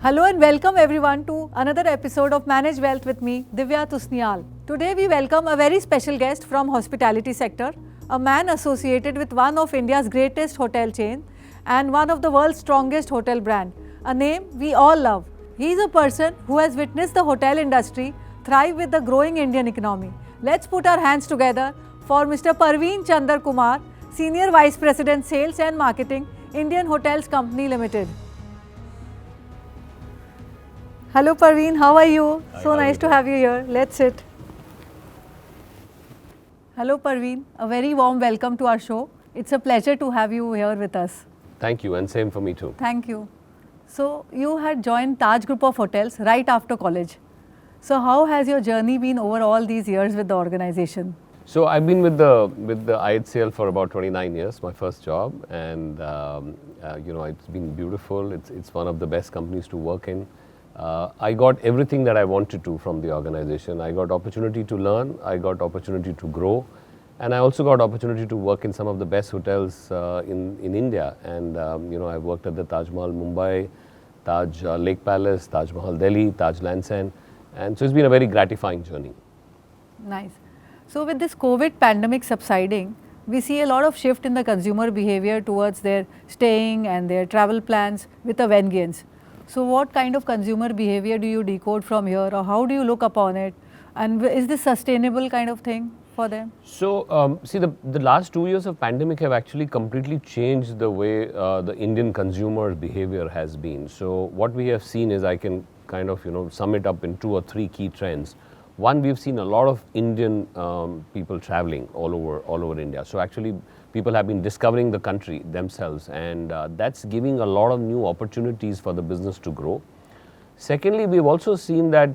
Hello and welcome everyone to another episode of Manage Wealth with me, Divya Tusnial. Today we welcome a very special guest from hospitality sector, a man associated with one of India's greatest hotel chain and one of the world's strongest hotel brand, a name we all love. He is a person who has witnessed the hotel industry thrive with the growing Indian economy. Let's put our hands together for Mr. Parveen Chander Kumar, Senior Vice President Sales and Marketing, Indian Hotels Company Limited. Hello Parveen, how are you? So nice to have you here. Let's sit. Hello Parveen, a very warm welcome to our show. It's a pleasure to have you here with us. Thank you, and same for me too. Thank you. So you had joined Taj Group of Hotels right after college. So how has your journey been over all these years with the organization? So I've been with the IHCL for about 29 years, my first job, and it's been beautiful. It's one of the best companies to work in. I got everything that I wanted to from the organization. I got opportunity to learn, I got opportunity to grow, and I also got opportunity to work in some of the best hotels in India. And I've worked at the Taj Mahal Mumbai, Taj Lake Palace, Taj Mahal Delhi, Taj Lansing, and so it's been a very gratifying journey. Nice. So with this COVID pandemic subsiding, we see a lot of shift in the consumer behavior towards their staying and their travel plans with a vengeance. So what kind of consumer behavior do you decode from here, or how do you look upon it, and is this sustainable kind of thing for them? So see, the last 2 years of pandemic have actually completely changed the way the Indian consumer behavior has been. So what we have seen is, I can kind of sum it up in 2 or 3 key trends. One, we've seen a lot of Indian people traveling all over India. So actually people have been discovering the country themselves, and that's giving a lot of new opportunities for the business to grow. Secondly, we've also seen that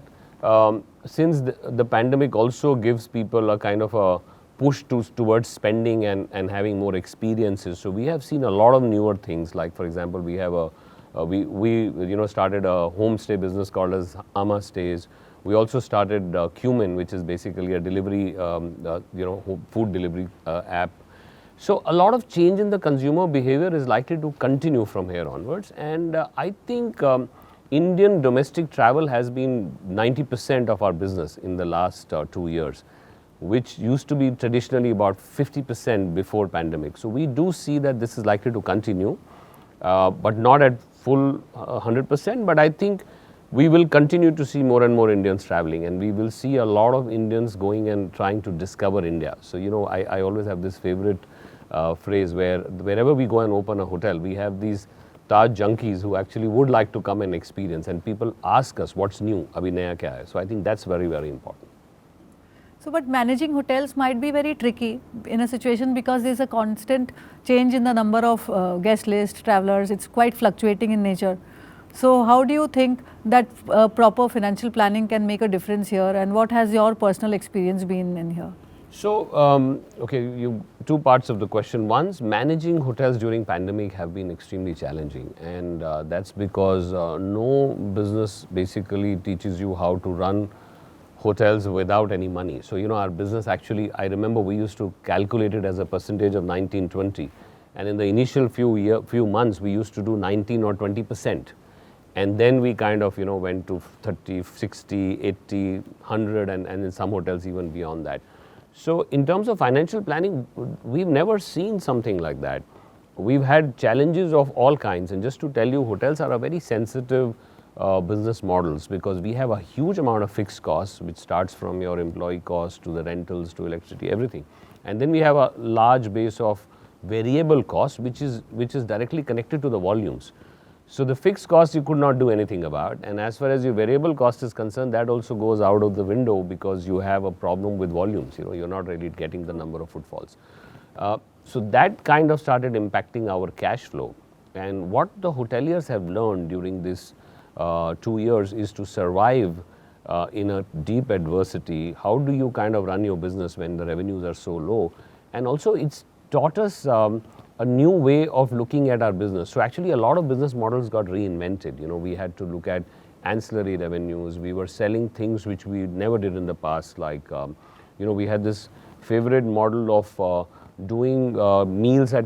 since the pandemic also gives people a kind of a push towards spending and having more experiences. So we have seen a lot of newer things, like for example, we have we started a homestay business called as Ama Stays. We also started Cumin, which is basically a delivery, food delivery app. So a lot of change in the consumer behavior is likely to continue from here onwards, and I think Indian domestic travel has been 90% of our business in the last 2 years, which used to be traditionally about 50% before pandemic. So we do see that this is likely to continue, but not at full 100%, but I think we will continue to see more and more Indians traveling, and we will see a lot of Indians going and trying to discover India. So I always have this favorite phrase where wherever we go and open a hotel, we have these Taj junkies who actually would like to come and experience, and people ask us what's new, abhi naya kya hai. So I think that's very, very important. So but managing hotels might be very tricky in a situation because there's a constant change in the number of guest list, travelers. It's quite fluctuating in nature. So how do you think that proper financial planning can make a difference here, and what has your personal experience been in here? So, two parts of the question. One, managing hotels during pandemic have been extremely challenging, and that's because no business basically teaches you how to run hotels without any money. So, our business actually, I remember we used to calculate it as a percentage of 19-20, and in the initial few months we used to do 19 or 20%. And then we kind of, went to 30, 60, 80, 100, and in some hotels even beyond that. So in terms of financial planning, we've never seen something like that. We've had challenges of all kinds, and just to tell you, hotels are a very sensitive business models, because we have a huge amount of fixed costs, which starts from your employee costs to the rentals to electricity, everything. And then we have a large base of variable costs, which is directly connected to the volumes. So the fixed cost you could not do anything about, and as far as your variable cost is concerned, that also goes out of the window because you have a problem with volumes. You're not really getting the number of footfalls. So that kind of started impacting our cash flow. And what the hoteliers have learned during this 2 years is to survive in a deep adversity. How do you kind of run your business when the revenues are so low? And also it's taught us a new way of looking at our business. So actually a lot of business models got reinvented. We had to look at ancillary revenues. We were selling things which we never did in the past, like we had this favorite model of doing meals at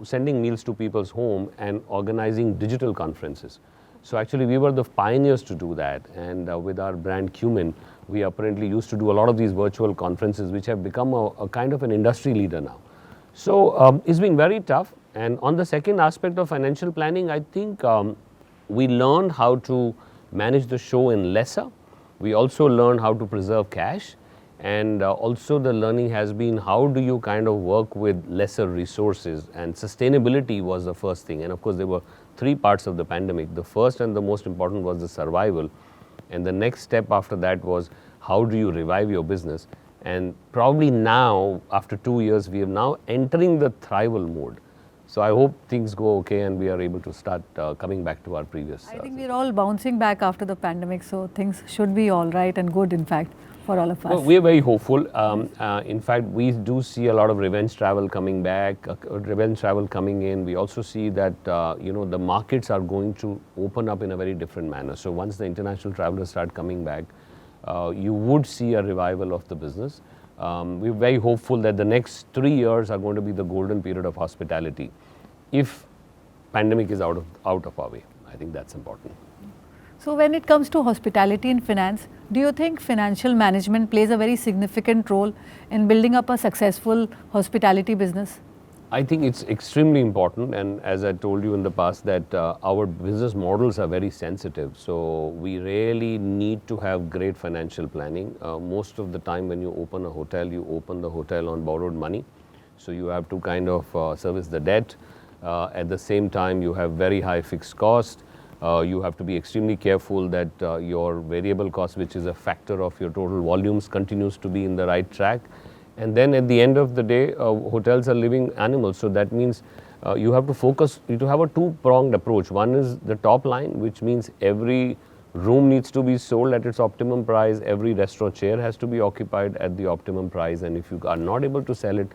sending meals to people's home and organizing digital conferences. So actually we were the pioneers to do that, and with our brand Cumin, we apparently used to do a lot of these virtual conferences which have become a kind of an industry leader now. So it's been very tough. And on the second aspect of financial planning, I think we learned how to manage the show in lesser. We also learned how to preserve cash, and also the learning has been how do you kind of work with lesser resources, and sustainability was the first thing. And of course there were three parts of the pandemic. The first and the most important was the survival, and the next step after that was how do you revive your business. And probably now after 2 years we are now entering the thrival mode. So I hope things go okay and we are able to start coming back to our previous. I think we're all bouncing back after the pandemic, so things should be all right and good, in fact, for all of us. Well, we are very hopeful. In fact, we do see a lot of revenge travel coming back, revenge travel coming in. We also see that the markets are going to open up in a very different manner. So once the international travelers start coming back, you would see a revival of the business. We're very hopeful that the next 3 years are going to be the golden period of hospitality, if pandemic is out of our way. I think that's important. So when it comes to hospitality and finance, do you think financial management plays a very significant role in building up a successful hospitality business? I think it's extremely important, and as I told you in the past that our business models are very sensitive, so we really need to have great financial planning. Most of the time when you open a hotel, you open the hotel on borrowed money, so you have to kind of service the debt. At the same time you have very high fixed cost. You have to be extremely careful that your variable cost, which is a factor of your total volumes, continues to be in the right track. And then at the end of the day, hotels are living animals. So that means you have to focus, you have to have a two-pronged approach. One is the top line, which means every room needs to be sold at its optimum price. Every restaurant chair has to be occupied at the optimum price. And if you are not able to sell it,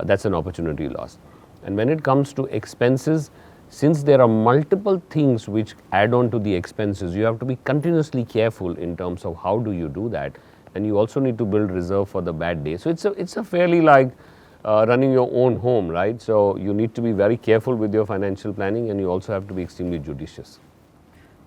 that's an opportunity lost. And when it comes to expenses, since there are multiple things which add on to the expenses, you have to be continuously careful in terms of how do you do that. And you also need to build reserve for the bad day. So it's a fairly like running your own home, right? So you need to be very careful with your financial planning, and you also have to be extremely judicious.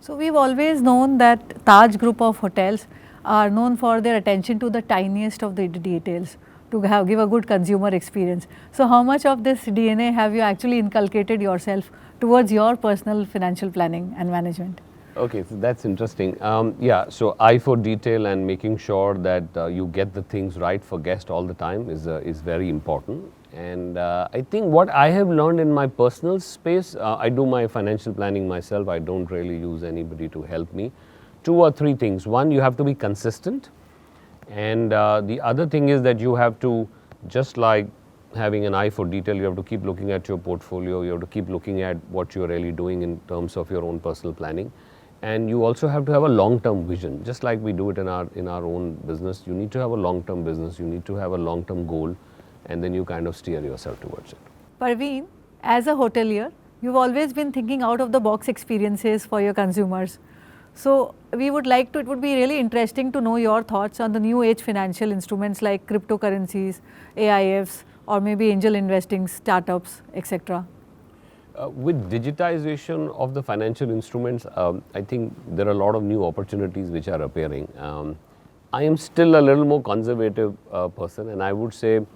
So we've always known that Taj group of hotels are known for their attention to the tiniest of the details to give a good consumer experience. So how much of this DNA have you actually inculcated yourself towards your personal financial planning and management? Okay, so that's interesting. Yeah, so eye for detail and making sure that you get the things right for guests all the time is very important. And I think what I have learned in my personal space, I do my financial planning myself. I don't really use anybody to help me. 2 or 3 things. One, you have to be consistent. And the other thing is that you have to, just like having an eye for detail, you have to keep looking at your portfolio. You have to keep looking at what you're really doing in terms of your own personal planning. And you also have to have a long-term vision, just like we do it in our own business. You need to have a long-term business, you need to have a long-term goal, and then you kind of steer yourself towards it. Parveen, as a hotelier, you've always been thinking out of the box experiences for your consumers. So we would like to, it would be really interesting to know your thoughts on the new age financial instruments like cryptocurrencies, AIFs, or maybe angel investing, startups, etc. With digitization of the financial instruments, I think there are a lot of new opportunities which are appearing. I am still a little more conservative person, and I would say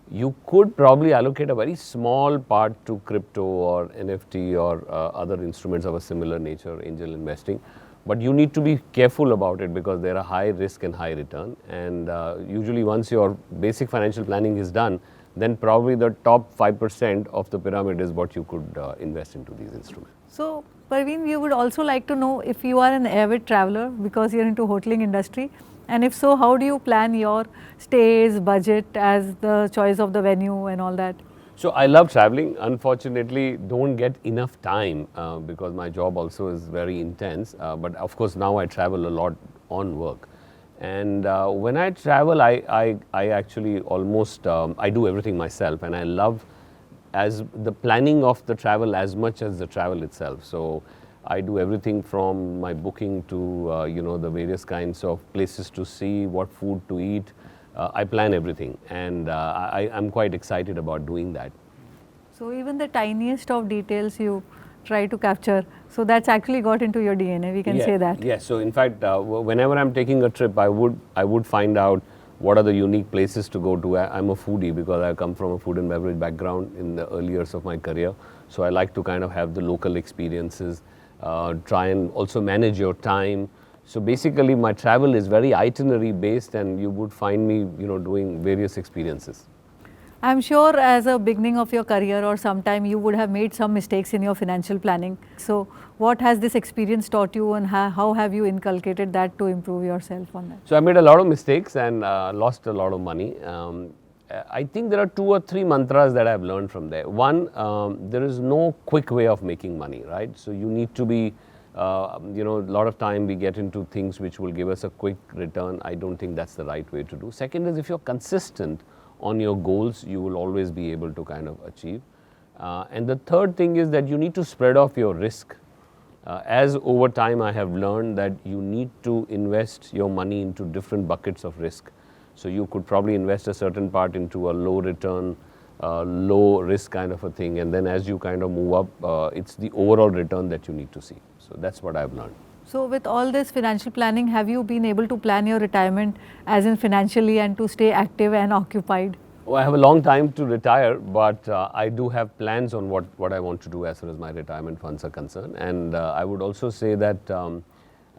you could probably allocate a very small part to crypto or NFT or other instruments of a similar nature, angel investing. But you need to be careful about it because there are high risk and high return. And usually once your basic financial planning is done, then probably the top 5% of the pyramid is what you could invest into these instruments. So Parveen, we would also like to know if you are an avid traveler because you're into hoteling industry, and if so, how do you plan your stays, budget as the choice of the venue and all that? So I love traveling. Unfortunately, don't get enough time because my job also is very intense. But of course now I travel a lot on work. And when I travel, I actually almost, I do everything myself, and I love as the planning of the travel as much as the travel itself. So I do everything from my booking to, the various kinds of places to see, what food to eat. I plan everything, and I'm quite excited about doing that. So even the tiniest of details you try to capture. So that's actually got into your DNA, we can say that. Yes, so in fact, whenever I'm taking a trip, I would find out what are the unique places to go to. I'm a foodie because I come from a food and beverage background in the early years of my career. So I like to kind of have the local experiences, try and also manage your time. So basically my travel is very itinerary based, and you would find me, doing various experiences. I'm sure as a beginning of your career or sometime you would have made some mistakes in your financial planning. So what has this experience taught you, and how have you inculcated that to improve yourself on that? So I made a lot of mistakes and lost a lot of money. I think there are 2 or 3 mantras that I've learned from there. One, there is no quick way of making money, right? So you need to be, a lot of time we get into things which will give us a quick return. I don't think that's the right way to do. Second is, if you're consistent on your goals, you will always be able to kind of achieve. And the third thing is that you need to spread off your risk. As over time I have learned that you need to invest your money into different buckets of risk. So you could probably invest a certain part into a low return, low risk kind of a thing, and then as you kind of move up, it's the overall return that you need to see. So that's what I've learned. So with all this financial planning, have you been able to plan your retirement as in financially and to stay active and occupied? Well, I have a long time to retire, but I do have plans on what I want to do as far as my retirement funds are concerned. And I would also say that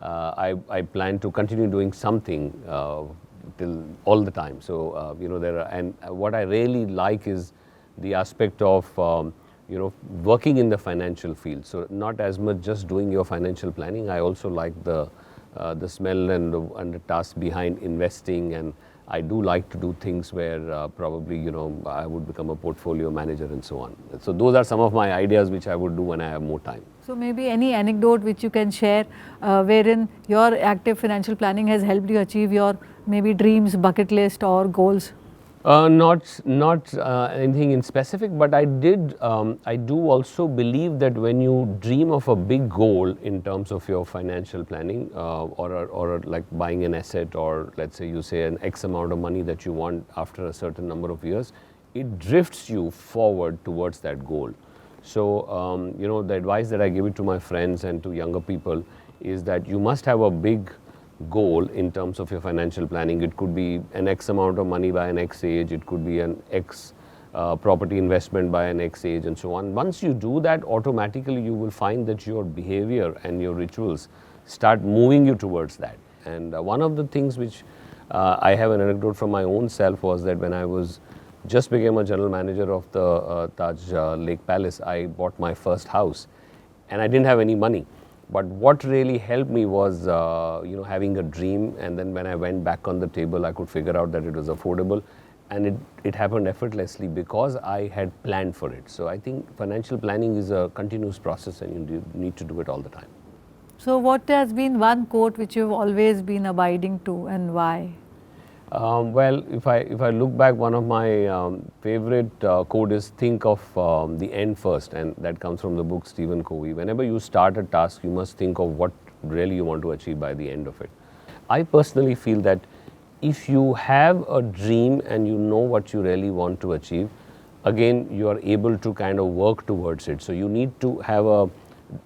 I plan to continue doing something till all the time. So, and what I really like is the aspect of working in the financial field. So not as much just doing your financial planning. I also like the smell and the task behind investing, and I do like to do things where probably I would become a portfolio manager and so on. So those are some of my ideas which I would do when I have more time. So maybe any anecdote which you can share wherein your active financial planning has helped you achieve your maybe dreams, bucket list or goals? Not anything in specific, but I do also believe that when you dream of a big goal in terms of your financial planning, or like buying an asset, or let's say you say an X amount of money that you want after a certain number of years, it drifts you forward towards that goal. So, the advice that I give it to my friends and to younger people is that you must have a big goal in terms of your financial planning. It could be an X amount of money by an X age, it could be an X property investment by an X age, and so on. Once you do that, automatically you will find that your behavior and your rituals start moving you towards that. And one of the things which I have an anecdote from my own self was that when I was just became a general manager of the Taj Lake Palace, I bought my first house and I didn't have any money. But what really helped me was, having a dream, and then when I went back on the table, I could figure out that it was affordable, and it happened effortlessly because I had planned for it. So I think financial planning is a continuous process, and you need to do it all the time. So what has been one quote which you've always been abiding to, and why? Well, if I look back, one of my favorite quote is think of the end first, and that comes from the book Stephen Covey. Whenever you start a task, you must think of what really you want to achieve by the end of it. I personally feel that if you have a dream and you know what you really want to achieve, again, you are able to kind of work towards it. So you need to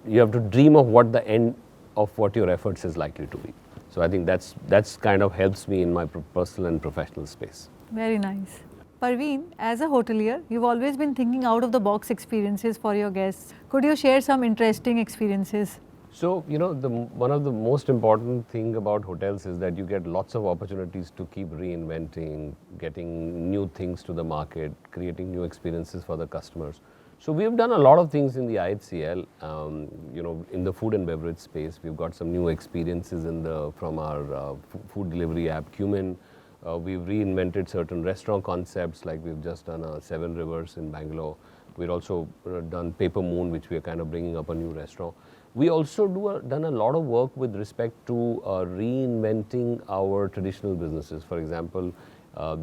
you have to dream of what the end of what your efforts is likely to be. So I think that's kind of helps me in my personal and professional space. Very nice. Parveen, as a hotelier, you've always been thinking out of the box experiences for your guests. Could you share some interesting experiences? So, one of the most important thing about hotels is that you get lots of opportunities to keep reinventing, getting new things to the market, creating new experiences for the customers. So we've done a lot of things in the IHCL, in the food and beverage space. We've got some new experiences from our food delivery app, Cumin. We've reinvented certain restaurant concepts, like we've just done Seven Rivers in Bangalore. We've also done Paper Moon, which we are kind of bringing up a new restaurant. We also done a lot of work with respect to reinventing our traditional businesses. For example,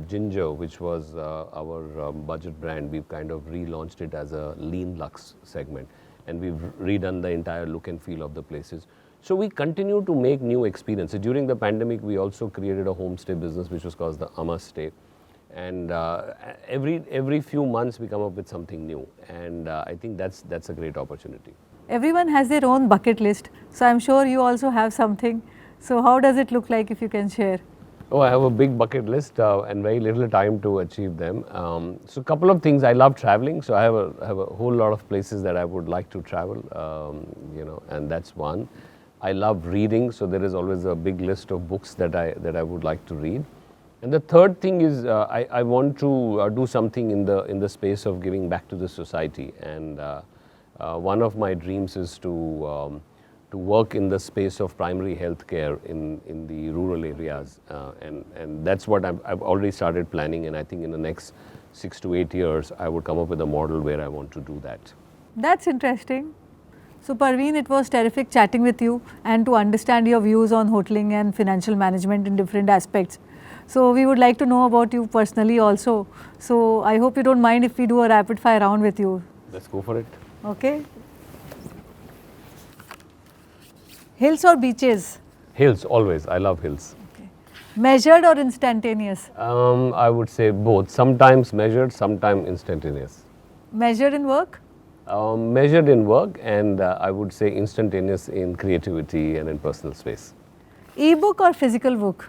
Ginger, which was our budget brand, we've kind of relaunched it as a lean luxe segment, and we've redone the entire look and feel of the places. So we continue to make new experiences. During the pandemic, we also created a homestay business which was called the Amar Stay, and every few months we come up with something new, and I think that's a great opportunity. Everyone has their own bucket list, so I'm sure you also have something. So how does it look like if you can share? Oh, I have a big bucket list and very little time to achieve them. So a couple of things. I love traveling, so I have a whole lot of places that I would like to travel, and that's one. I love reading, so there is always a big list of books that I would like to read. And the third thing is I want to do something in the space of giving back to the society. And one of my dreams is to work in the space of primary health care in the rural areas. And that's what I've already started planning, and I think in the next 6 to 8 years, I would come up with a model where I want to do that. That's interesting. So Parveen, it was terrific chatting with you and to understand your views on hoteling and financial management in different aspects. So we would like to know about you personally also. So I hope you don't mind if we do a rapid fire round with you. Let's go for it. Okay. Hills or beaches? Hills, always. I love hills. Okay. Measured or instantaneous? I would say both. Sometimes measured, sometimes instantaneous. Measured in work? Measured in work, and I would say instantaneous in creativity and in personal space. E-book or physical book?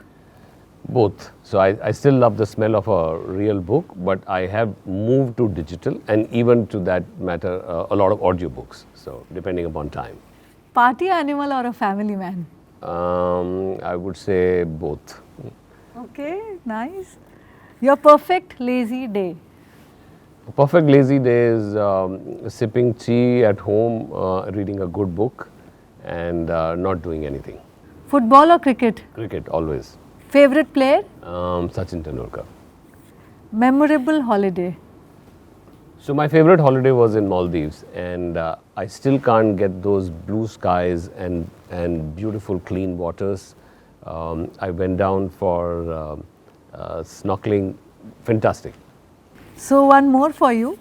Both. So I still love the smell of a real book, but I have moved to digital, and even to that matter, a lot of audiobooks. So depending upon time. Party animal or a family man? I would say both. Okay, nice. Your perfect lazy day? A perfect lazy day is sipping tea at home, reading a good book, and not doing anything. Football or cricket? Cricket, always. Favorite player? Sachin Tendulkar. Memorable holiday? So my favorite holiday was in Maldives, and I still can't get those blue skies and beautiful clean waters. I went down for snorkeling, fantastic. So one more for you.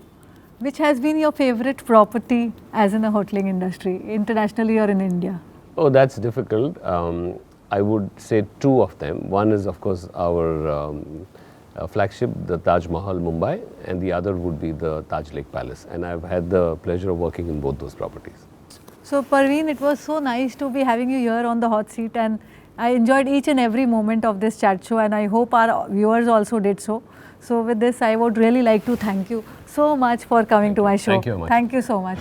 Which has been your favorite property as in the hoteling industry, internationally or in India? Oh, that's difficult. I would say two of them. One is, of course, our flagship, the Taj Mahal, Mumbai, and the other would be the Taj Lake Palace. And I've had the pleasure of working in both those properties. So Parveen, it was so nice to be having you here on the hot seat, and I enjoyed each and every moment of this chat show, and I hope our viewers also did so. So with this, I would really like to thank you so much for coming to my show. Thank you very much. Thank you so much.